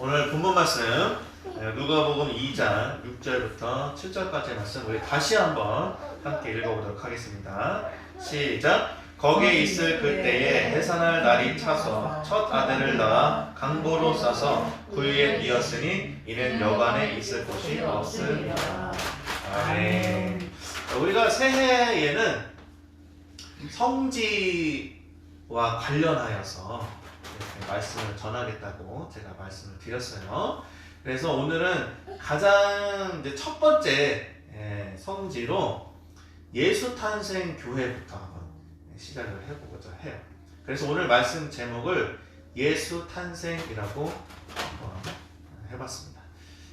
오늘 본문 말씀 누가복음 2장 6절부터 7절까지의 말씀 우리 다시 한번 함께 읽어보도록 하겠습니다. 시작. 거기에 있을 그때에 해산할 날이 차서 첫 아들을 낳아 강보로 싸서 구유에 뉘었으니 이는 여관에 있을 곳이 없으리라. 아멘. 우리가 새해에는 성지와 관련하여서 이렇게 말씀을 전하겠다고 제가 말씀을 드렸어요. 그래서 오늘은 가장 이제 첫 번째 성지로 예수탄생 교회부터 한번 시작을 해보고자 해요. 그래서 오늘 말씀 제목을 예수탄생이라고 한번 해봤습니다.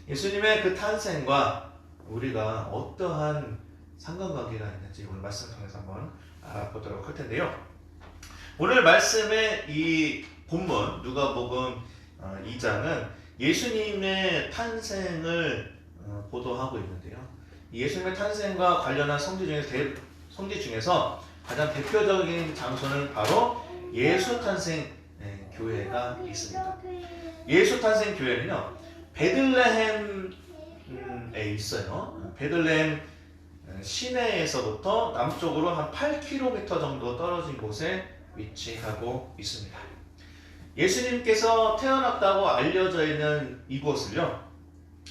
예수님의 그 탄생과 우리가 어떠한 상관관계가 있는지 오늘 말씀 통해서 한번 알아보도록 할 텐데요. 오늘 말씀의 이 본문 누가복음 2장은 예수님의 탄생을 보도하고 있는데요. 예수님의 탄생과 관련한 성지 중에서 가장 대표적인 장소는 바로 예수탄생 교회가 있습니다. 예수탄생 교회는요, 베들레헴에 있어요. 베들레헴 시내에서부터 남쪽으로 한 8km 정도 떨어진 곳에 위치하고 있습니다. 예수님께서 태어났다고 알려져 있는 이곳을요,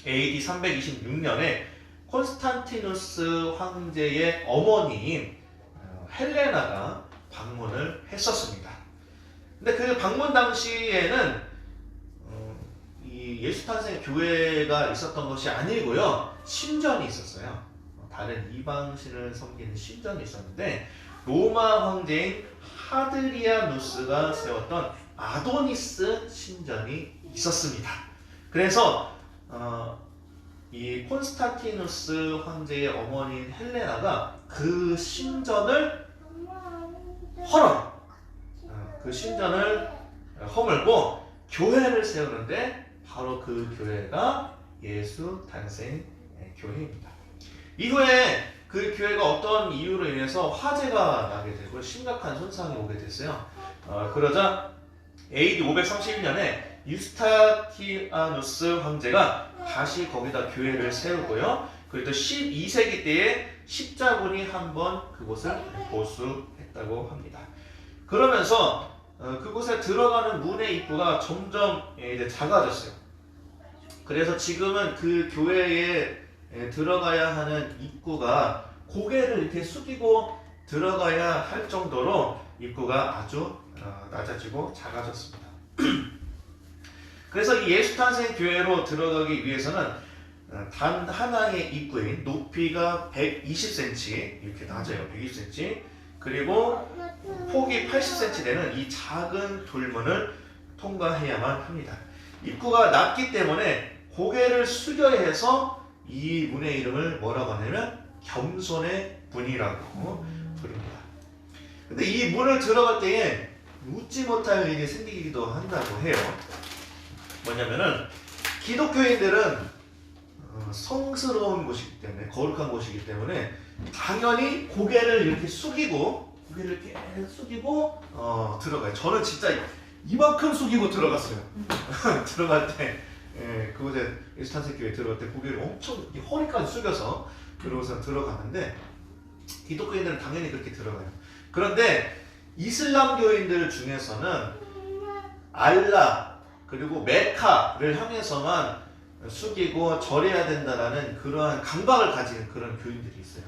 AD 326년에 콘스탄티누스 황제의 어머니인 헬레나가 방문을 했었습니다. 근데 그 방문 당시에는 이 예수탄생 교회가 있었던 것이 아니고요, 신전이 있었어요. 다른 이방신을 섬기는 신전이 있었는데 로마 황제인 하드리아누스가 세웠던 아도니스 신전이 있었습니다. 그래서 이 콘스탄티누스 황제의 어머니인 헬레나가 그 신전을 그 신전을 허물고 교회를 세우는데 바로 그 교회가 예수 탄생 교회입니다. 이후에 그 교회가 어떤 이유로 인해서 화재가 나게 되고 심각한 손상이 오게 됐어요. 그러자 AD 531년에 유스타티아누스 황제가 다시 거기다 교회를 세우고요. 그리고 12세기 때에 십자군이 한번 그곳을 보수했다고 합니다. 그러면서 그곳에 들어가는 문의 입구가 점점 이제 작아졌어요. 그래서 지금은 그 교회에 들어가야 하는 입구가 고개를 이렇게 숙이고 들어가야 할 정도로 입구가 아주 낮아지고 작아졌습니다. 그래서 이 예수탄생 교회로 들어가기 위해서는 단 하나의 입구인 높이가 120cm 이렇게 낮아요. 120cm 그리고 폭이 80cm 되는 이 작은 돌문을 통과해야만 합니다. 입구가 낮기 때문에 고개를 숙여야 해서 이 문의 이름을 뭐라고 하냐면 겸손의 문이라고 부릅니다. 근데 이 문을 들어갈 때에 웃지 못할 일이 생기기도 한다고 해요. 뭐냐면은 기독교인들은 성스러운 곳이기 때문에, 거룩한 곳이기 때문에 당연히 고개를 이렇게 숙이고 들어가요. 저는 진짜 이만큼 숙이고 들어갔어요. 들어갈 때 그곳에 예수탄생 교회 들어갈 때 고개를 엄청 허리까지 숙여서 그러고서 들어가는데 기독교인들은 당연히 그렇게 들어가요. 그런데 이슬람교인들 중에서는 알라 그리고 메카를 향해서만 숙이고 절해야 된다라는 그러한 강박을 가진 그런 교인들이 있어요.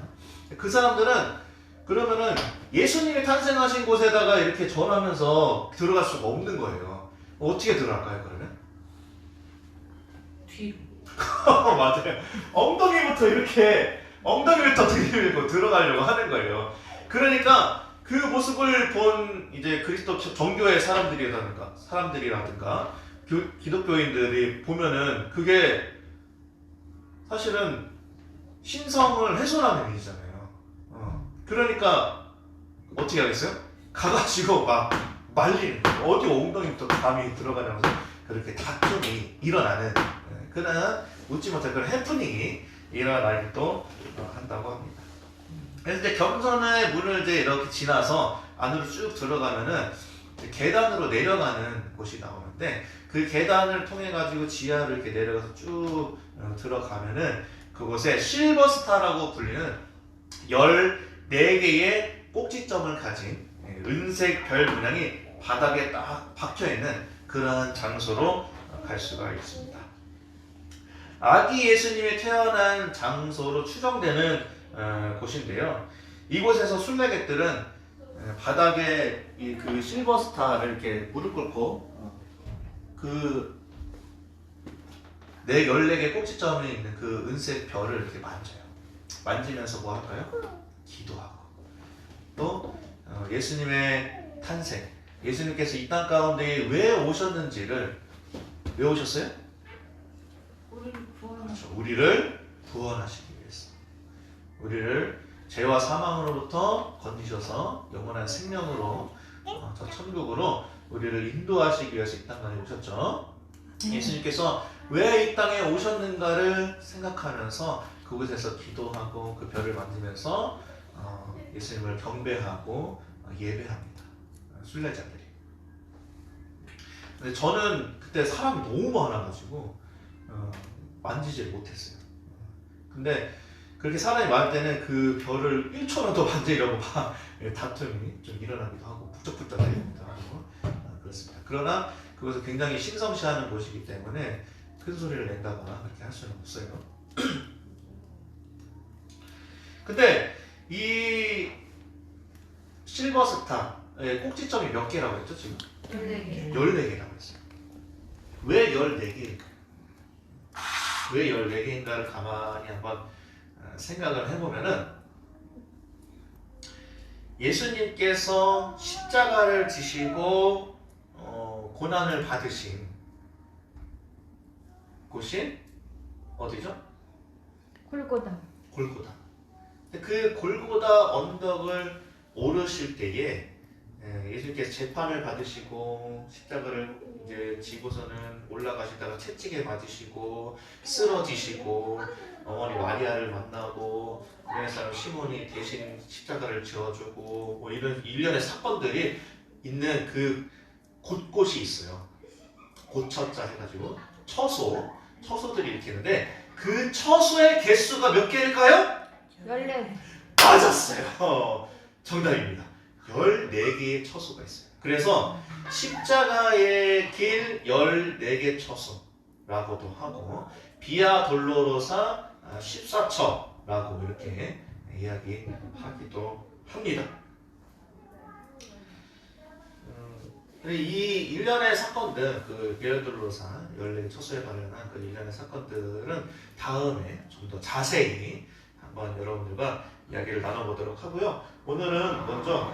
그 사람들은 그러면은 예수님이 탄생하신 곳에다가 이렇게 절하면서 들어갈 수가 없는 거예요. 어떻게 들어갈까요, 그러면? 뒤로. 맞아요. 엉덩이부터 들이밀고 들어가려고 하는 거예요. 그러니까 그 모습을 본 이제 그리스도 정교회 사람들이라든가 기독교인들이 보면은 그게 사실은 신성을 훼손하는 일이잖아요. 그러니까 어떻게 하겠어요? 가가지고 막 말리는 거예요. 어디 엉덩이부터 감이 들어가냐면서 그렇게 다툼이 일어나는 그런 웃지 못할 그런 해프닝이 일어나기도 한다고 합니다. 그래서 이제 겸손의 문을 이제 이렇게 지나서 안으로 쭉 들어가면은 계단으로 내려가는 곳이 나오는데 그 계단을 통해 가지고 지하를 이렇게 내려가서 쭉 들어가면은 그곳에 실버스타라고 불리는 14개의 꼭지점을 가진 은색 별 문양이 바닥에 딱 박혀 있는 그러한 장소로 갈 수가 있습니다. 아기 예수님이 태어난 장소로 추정되는 곳인데요. 이곳에서 순례객들은 바닥에 그 실버스타를 이렇게 무릎 꿇고 그 14개 꼭지점이 있는 그 은색 별을 이렇게 만져요. 만지면서 뭐 할까요? 기도하고 또 예수님의 탄생, 예수님께서 이 땅 가운데 왜 오셨는지를 왜 오셨어요? 그렇죠. 우리를 구원하시기 위해서. 우리를 죄와 사망으로부터 건지셔서 영원한 생명으로 저 천국으로 우리를 인도하시기 위해서 이 땅에 오셨죠. 예수님께서 왜 이 땅에 오셨는가를 생각하면서 그곳에서 기도하고 그 별을 만지면서 예수님을 경배하고 예배합니다. 순례자들이. 근데 저는 그때 사람이 너무 많아가지고 만지질 못했어요. 근데 그렇게 사람이 많을 때는 그 별을 1초라도 만지려고 막 다툼이 좀 일어나기도 하고 북적북적거리기도 하고 그렇습니다. 그러나 그것을 굉장히 신성시하는 곳이기 때문에 큰 소리를 낸다거나 그렇게 할 수는 없어요. 근데 이 실버스타의 꼭지점이 몇 개라고 했죠 지금? 14개. 14개라고 했어요. 왜 14개일까요? 왜 14개인가를 가만히 한번 생각을 해보면은 예수님께서 십자가를 지시고 고난을 받으신 곳이 어디죠? 골고다. 골고다. 그 골고다 언덕을 오르실 때에 예수님께서 재판을 받으시고 십자가를 이제 지고서는 올라가시다가 채찍에 맞으시고 쓰러지시고 어머니 마리아를 만나고 유대인 사람 시몬이 대신 십자가를 지어주고 뭐 이런 일련의 사건들이 있는 그 곳곳이 있어요. 고처자 해가지고 처소들이 이렇게 있는데 그 처소의 개수가 몇 개일까요? 14개. 맞았어요. 정답입니다. 14개의 처소가 있어요. 그래서 십자가의 길 14개 처소라고도 하고 비아 돌로로사 14처라고 이렇게 이야기하기도 합니다. 이 일련의 사건들, 그 비아 돌로로사 14개 처소에 관련한 그 일련의 사건들은 다음에 좀 더 자세히 한번 여러분들과 이야기를 나눠보도록 하고요. 오늘은 먼저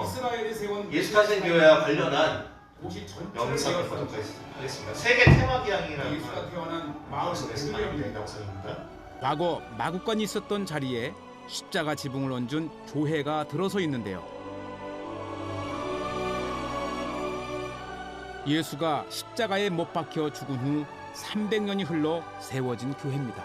이스라엘이 세운 예수탄생교회와 관련한 도시 전체를 영상을 이어서 보도록 하겠습니다. 세계 테마기항이라는 예수가 태어난 마을 방송에서 방영된 영상입니다. 과거 마구간이 있었던 자리에 십자가 지붕을 얹은 교회가 들어서 있는데요. 예수가 십자가에 못 박혀 죽은 후 300년이 흘러 세워진 교회입니다.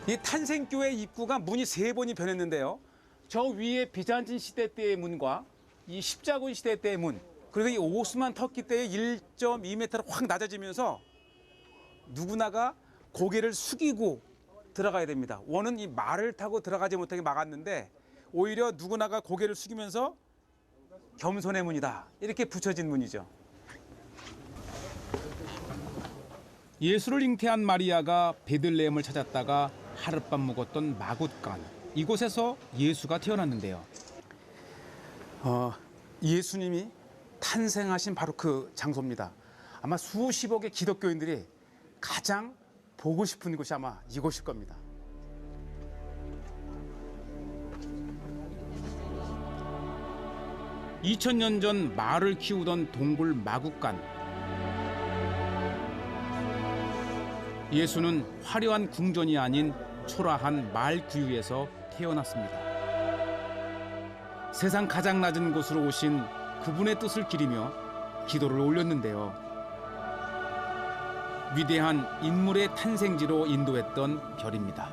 이 탄생교회 입구가 문이 3번이 변했는데요. 저 위에 비잔틴 시대 때의 문과 이 십자군 시대 때의 문, 그리고 이 오스만 터키 때의 1.2m로 확 낮아지면서 누구나가 고개를 숙이고 들어가야 됩니다. 원은 이 말을 타고 들어가지 못하게 막았는데 오히려 누구나가 고개를 숙이면서 겸손의 문이다, 이렇게 붙여진 문이죠. 예수를 잉태한 마리아가 베들레헴을 찾았다가 하룻밤 묵었던 마굿간, 이곳에서 예수가 태어났는데요. 예수님이 탄생하신 바로 그 장소입니다. 아마 수십억의 기독교인들이 가장 보고 싶은 곳이 아마 이곳일 겁니다. (2000년) 전 말을 키우던 동굴 마굿간. 예수는 화려한 궁전이 아닌 초라한 말 구유에서 태어났습니다. 세상 가장 낮은 곳으로 오신 그분의 뜻을 기리며 기도를 올렸는데요. 위대한 인물의 탄생지로 인도했던 별입니다.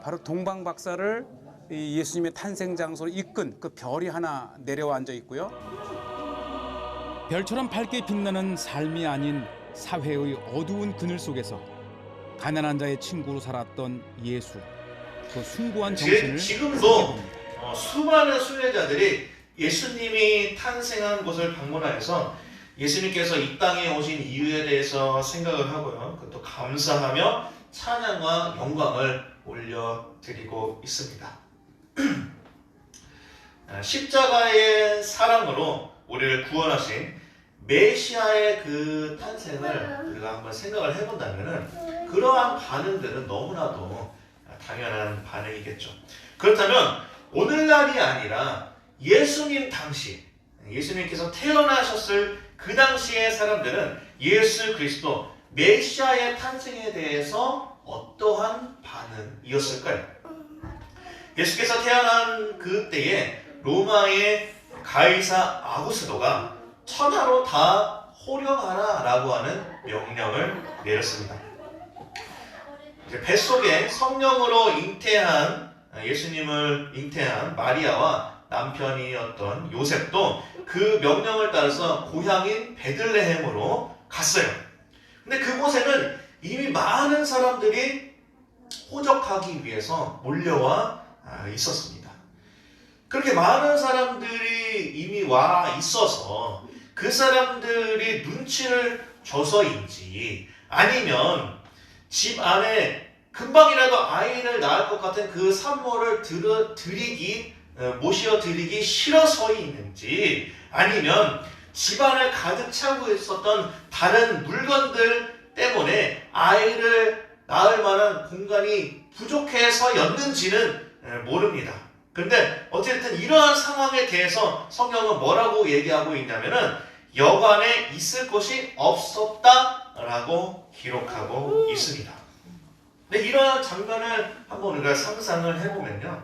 바로 동방 박사를 이 예수님의 탄생 장소를 이끈 그 별이 하나 내려와 앉아 있고요. 별처럼 밝게 빛나는 삶이 아닌 사회의 어두운 그늘 속에서 가난한 자의 친구로 살았던 예수, 그 숭고한 정신을 지금도 생각해봅니다. 수많은 순례자들이 예수님이 탄생한 곳을 방문하여서 예수님께서 이 땅에 오신 이유에 대해서 생각을 하고요. 그것도 감사하며 찬양과 영광을 올려드리고 있습니다. 십자가의 사랑으로 우리를 구원하신 메시아의 그 탄생을 우리가 한번 생각을 해본다면 그러한 반응들은 너무나도 당연한 반응이겠죠. 그렇다면 오늘날이 아니라 예수님 당시, 예수님께서 태어나셨을 그 당시의 사람들은 예수 그리스도 메시아의 탄생에 대해서 어떠한 반응이었을까요? 예수께서 태어난 그때에 로마의 가이사 아구스도가 천하로 다 호령하라 라고 하는 명령을 내렸습니다. 뱃속에 성령으로 예수님을 잉태한 마리아와 남편이었던 요셉도 그 명령을 따라서 고향인 베들레헴으로 갔어요. 근데 그곳에는 이미 많은 사람들이 호적하기 위해서 몰려와 있었습니다. 그렇게 많은 사람들이 이미 와 있어서 그 사람들이 눈치를 줘서인지 아니면 집 안에 금방이라도 아이를 낳을 것 같은 그 산모를 모셔드리기 싫어서인지 아니면 집안을 가득 차고 있었던 다른 물건들 때문에 아이를 낳을 만한 공간이 부족해서였는지는 모릅니다. 그런데 어쨌든 이러한 상황에 대해서 성경은 뭐라고 얘기하고 있냐면은 여관에 있을 곳이 없었다라고 기록하고 있습니다. 근데 이러한 장면을 한번 우리가 상상을 해보면요,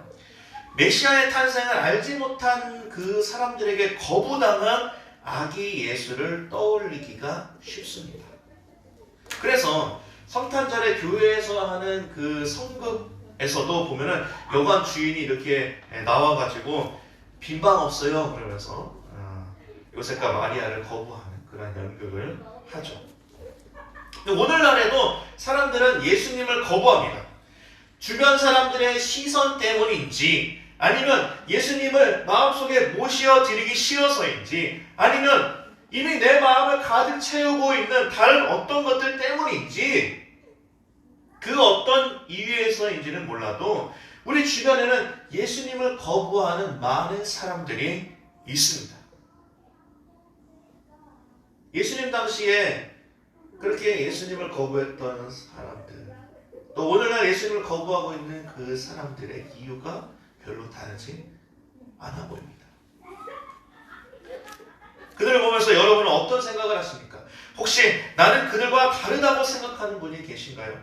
메시아의 탄생을 알지 못한 그 사람들에게 거부당한 아기 예수를 떠올리기가 쉽습니다. 그래서 성탄절에 교회에서 하는 그 성극에서도 보면은 여관 주인이 이렇게 나와가지고 빈방 없어요 그러면서 요셉과 마리아를 거부하는 그런 연극을 하죠. 근데 오늘날에도 사람들은 예수님을 거부합니다. 주변 사람들의 시선 때문인지 아니면 예수님을 마음속에 모셔드리기 싫어서인지 아니면 이미 내 마음을 가득 채우고 있는 다른 어떤 것들 때문인지 그 어떤 이유에서인지는 몰라도 우리 주변에는 예수님을 거부하는 많은 사람들이 있습니다. 예수님 당시에 그렇게 예수님을 거부했던 사람들, 또 오늘날 예수님을 거부하고 있는 그 사람들의 이유가 별로 다르지 않아 보입니다. 그들을 보면서 여러분은 어떤 생각을 하십니까? 혹시 나는 그들과 다르다고 생각하는 분이 계신가요?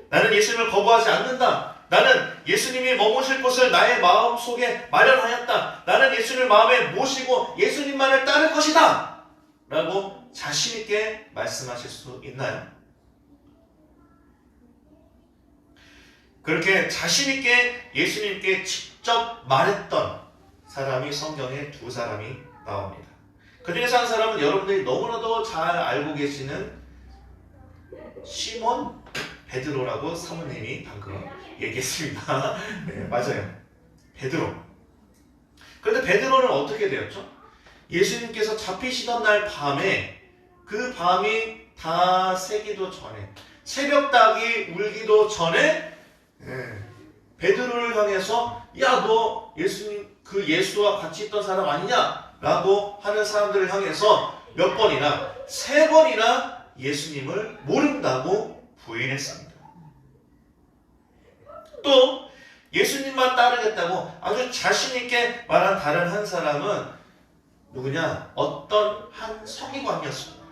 나는 예수님을 거부하지 않는다. 나는 예수님이 머무실 곳을 나의 마음속에 마련하였다. 나는 예수님을 마음에 모시고 예수님만을 따를 것이다. 라고 자신 있게 말씀하실 수 있나요? 그렇게 자신 있게 예수님께 직접 말했던 사람이 성경에 두 사람이 나옵니다. 그 중에서 한 사람은 여러분들이 너무나도 잘 알고 계시는 시몬 베드로라고 사모님이 방금 얘기했습니다. 네, 맞아요. 베드로. 그런데 베드로는 어떻게 되었죠? 예수님께서 잡히시던 날 밤에, 그 밤이 다 새기도 전에, 새벽닭이 울기도 전에 베드로를 향해서 야, 너 예수님 그 예수와 같이 있던 사람 아니냐? 라고 하는 사람들을 향해서 몇 번이나, 3번이나 예수님을 모른다고 부인했습니다. 또 예수님만 따르겠다고 아주 자신 있게 말한 다른 한 사람은 누구냐? 어떤 한 서기관이었습니다.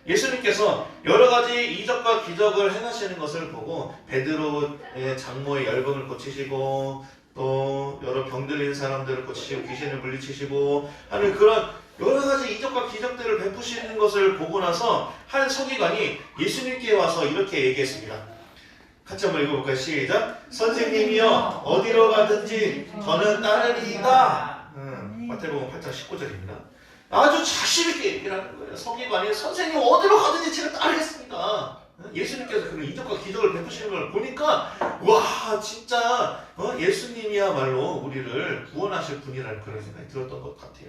예수님께서 여러 가지 이적과 기적을 행하시는 것을 보고 베드로의 장모의 열병을 고치시고 또 여러 병들린 사람들을 고치시고 귀신을 물리치시고 하는 그런 여러 가지 이적과 기적들을 베푸시는 것을 보고 나서 한 서기관이 예수님께 와서 이렇게 얘기했습니다. 같이 한번 읽어볼까요? 시작. 선생님이여 어디로 가든지 저는 따르리이다. 마태복음 8장 19절입니다. 아주 자신 있게 얘기를 하는 거예요. 서기관이 선생님 어디로 가든지 제가 따르겠습니다. 예수님께서 그런 이적과 기적을 베푸시는 걸 보니까 와 진짜 예수님이야말로 우리를 구원하실 분이라는 그런 생각이 들었던 것 같아요.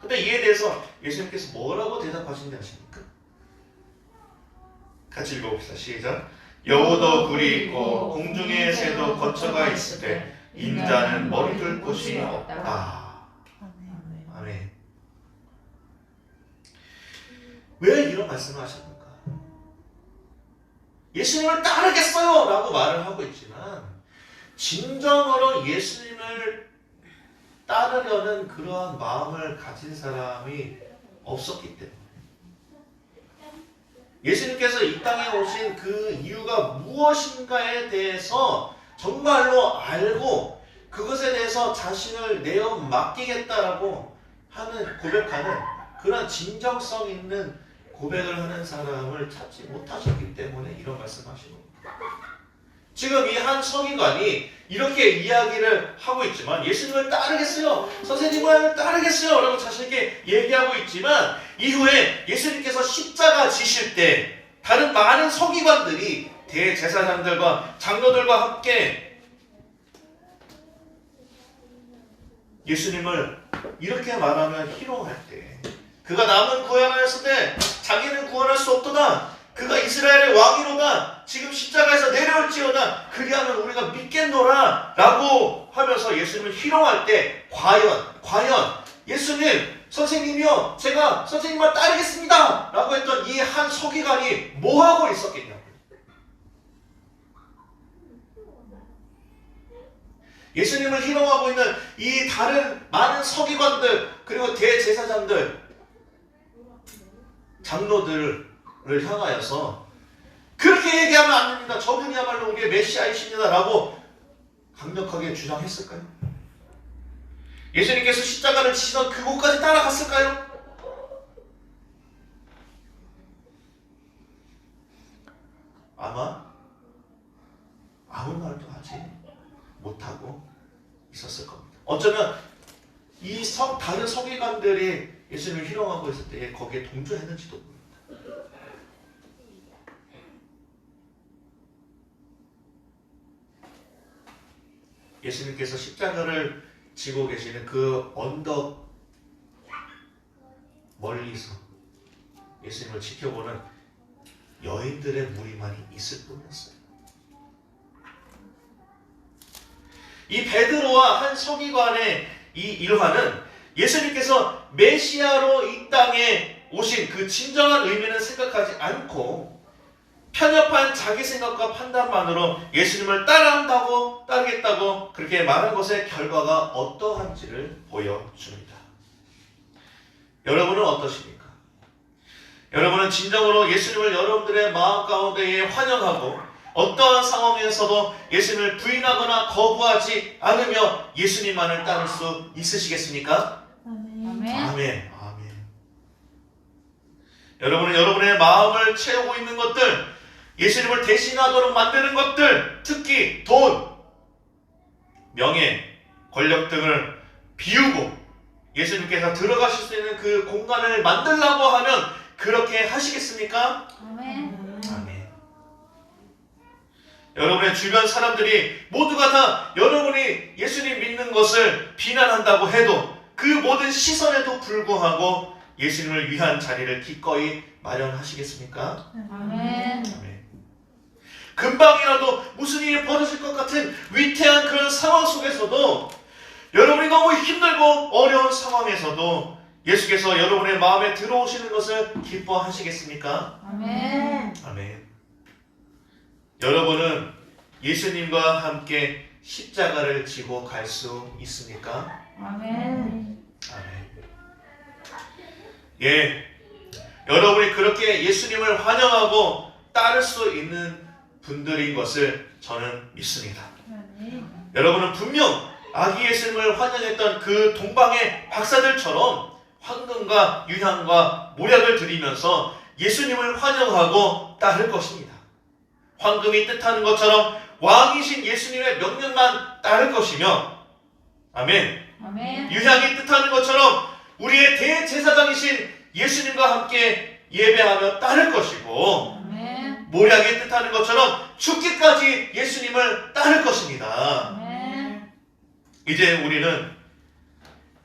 근데 이에 대해서 예수님께서 뭐라고 대답하신지 아십니까? 같이 읽어봅시다. 시작. 여우도 굴이 있고 공중의 새도 거처가 있을 때 인자는 머리둘 곳이 없다. 아멘. 왜 이런 말씀을 하셨는가? 예수님을 따르겠어요 라고 말을 하고 있지만 진정으로 예수님을 따르려는 그러한 마음을 가진 사람이 없었기 때문에 예수님께서 이 땅에 오신 그 이유가 무엇인가에 대해서 정말로 알고 그것에 대해서 자신을 내어 맡기겠다라고 하는 고백하는 그런 진정성 있는 고백을 하는 사람을 찾지 못하셨기 때문에 이런 말씀하시는 겁니다. 지금 이 한 서기관이 이렇게 이야기를 하고 있지만 예수님을 따르겠어요. 선생님을 따르겠어요. 라고 자신에게 얘기하고 있지만 이후에 예수님께서 십자가 지실 때 다른 많은 서기관들이 대제사장들과 장로들과 함께 예수님을 이렇게 말하며 희롱할 때 그가 남은 구원하였을 때 자기는 구원할 수 없도다. 그가 이스라엘의 왕이로다. 지금 십자가에서 내려올지어다. 그리하면 우리가 믿겠노라 라고 하면서 예수님을 희롱할 때 과연 예수님 선생님이요 제가 선생님만 따르겠습니다 라고 했던 이 한 서기관이 뭐하고 있었겠냐고요. 예수님을 희롱하고 있는 이 다른 많은 서기관들 그리고 대제사장들 장로들을 향하여서 그렇게 얘기하면 안 됩니다. 저분이야말로 우리의 메시아이십니다 라고 강력하게 주장했을까요? 예수님께서 십자가를 지시던 그곳까지 따라갔을까요? 아마 아무 말도 하지 못하고 있었을 겁니다. 어쩌면 이 다른 서기관들이 예수님을 희롱하고 있을 때 거기에 동조했는지도 모릅니다. 예수님께서 십자가를 지고 계시는 그 언덕 멀리서 예수님을 지켜보는 여인들의 무리만이 있을 뿐이었어요. 이 베드로와 한 서기관의 이 일화는 예수님께서 메시아로 이 땅에 오신 그 진정한 의미는 생각하지 않고 편협한 자기 생각과 판단만으로 예수님을 따르겠다고 그렇게 말한 것의 결과가 어떠한지를 보여줍니다. 여러분은 어떠십니까? 여러분은 진정으로 예수님을 여러분들의 마음 가운데에 환영하고 어떠한 상황에서도 예수님을 부인하거나 거부하지 않으며 예수님만을 따를 수 있으시겠습니까? 아멘. 아멘. 여러분은 여러분의 마음을 채우고 있는 것들, 예수님을 대신하도록 만드는 것들, 특히 돈, 명예, 권력 등을 비우고 예수님께서 들어가실 수 있는 그 공간을 만들려고 하면 그렇게 하시겠습니까? 아멘. 아멘. 여러분의 주변 사람들이 모두가 다 여러분이 예수님 믿는 것을 비난한다고 해도 그 모든 시선에도 불구하고 예수님을 위한 자리를 기꺼이 마련하시겠습니까? 아멘. 아멘. 금방이라도 무슨 일이 벌어질 것 같은 위태한 그런 상황 속에서도 여러분이 너무 힘들고 어려운 상황에서도 예수께서 여러분의 마음에 들어오시는 것을 기뻐하시겠습니까? 아멘. 아멘. 여러분은 예수님과 함께 십자가를 지고 갈 수 있습니까? 아멘. 아멘. 예, 여러분이 그렇게 예수님을 환영하고 따를 수 있는 분들인 것을 저는 믿습니다. 아멘. 여러분은 분명 아기 예수님을 환영했던 그 동방의 박사들처럼 황금과 유향과 모략을 드리면서 예수님을 환영하고 따를 것입니다. 황금이 뜻하는 것처럼 왕이신 예수님의 명령만 따를 것이며, 아멘. 아멘. 유향이 뜻하는 것처럼 우리의 대제사장이신 예수님과 함께 예배하며 따를 것이고, 아멘. 모략이 뜻하는 것처럼 죽기까지 예수님을 따를 것입니다. 아멘. 이제 우리는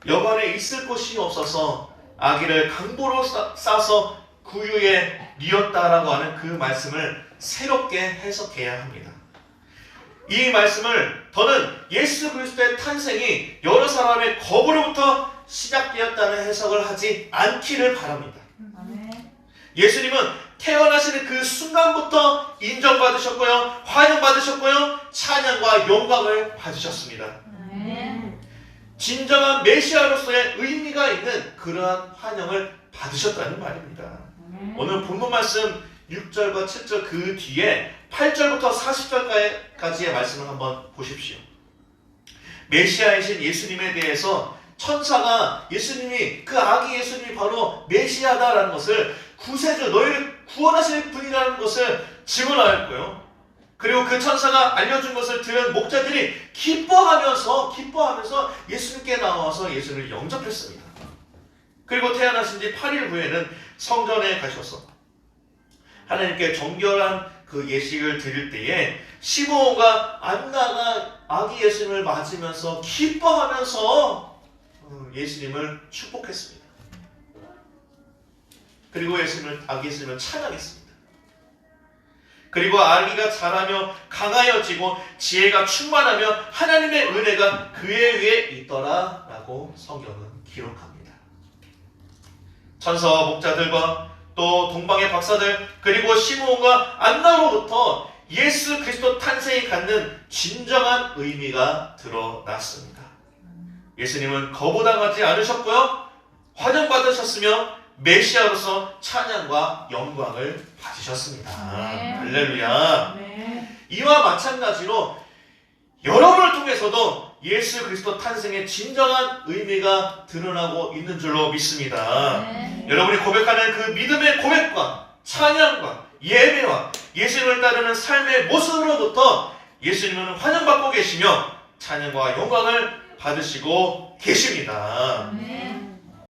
여관에 있을 곳이 없어서 아기를 강보로 싸서 구유에 뉘었다라고 하는 그 말씀을 새롭게 해석해야 합니다. 이 말씀을 더는 예수 그리스도의 탄생이 여러 사람의 겁으로부터 시작되었다는 해석을 하지 않기를 바랍니다. 아멘. 예수님은 태어나시는 그 순간부터 인정받으셨고요, 환영받으셨고요, 찬양과 영광을 받으셨습니다. 아멘. 진정한 메시아로서의 의미가 있는 그러한 환영을 받으셨다는 말입니다. 아멘. 오늘 본문 말씀 6절과 7절 그 뒤에 8절부터 40절까지의 말씀을 한번 보십시오. 메시아이신 예수님에 대해서 천사가 예수님이, 그 아기 예수님이 바로 메시아다라는 것을, 구세주, 너희를 구원하실 분이라는 것을 증언하였고요. 그리고 그 천사가 알려준 것을 들은 목자들이 기뻐하면서 예수님께 나와서 예수를 영접했습니다. 그리고 태어나신 지 8일 후에는 성전에 가셔서 하나님께 정결한 그 예식을 드릴 때에 시므온과 안나가 아기 예수님을 맞으면서 기뻐하면서 예수님을 축복했습니다. 그리고 아기 예수님을 찬양했습니다. 그리고 아기가 자라며 강하여지고 지혜가 충만하며 하나님의 은혜가 그의 위에 있더라 라고 성경은 기록합니다. 천사와 목자들과 또 동방의 박사들, 그리고 시므온과 안나로부터 예수 그리스도 탄생이 갖는 진정한 의미가 드러났습니다. 예수님은 거부당하지 않으셨고요, 환영받으셨으며 메시아로서 찬양과 영광을 받으셨습니다. 할렐루야. 아멘. 이와 마찬가지로 여러분을 통해서도 예수 그리스도 탄생의 진정한 의미가 드러나고 있는 줄로 믿습니다. 아멘. 여러분이 고백하는 그 믿음의 고백과 찬양과 예배와 예수님을 따르는 삶의 모습으로부터 예수님은 환영받고 계시며 찬양과 영광을 받으시고 계십니다. 아멘.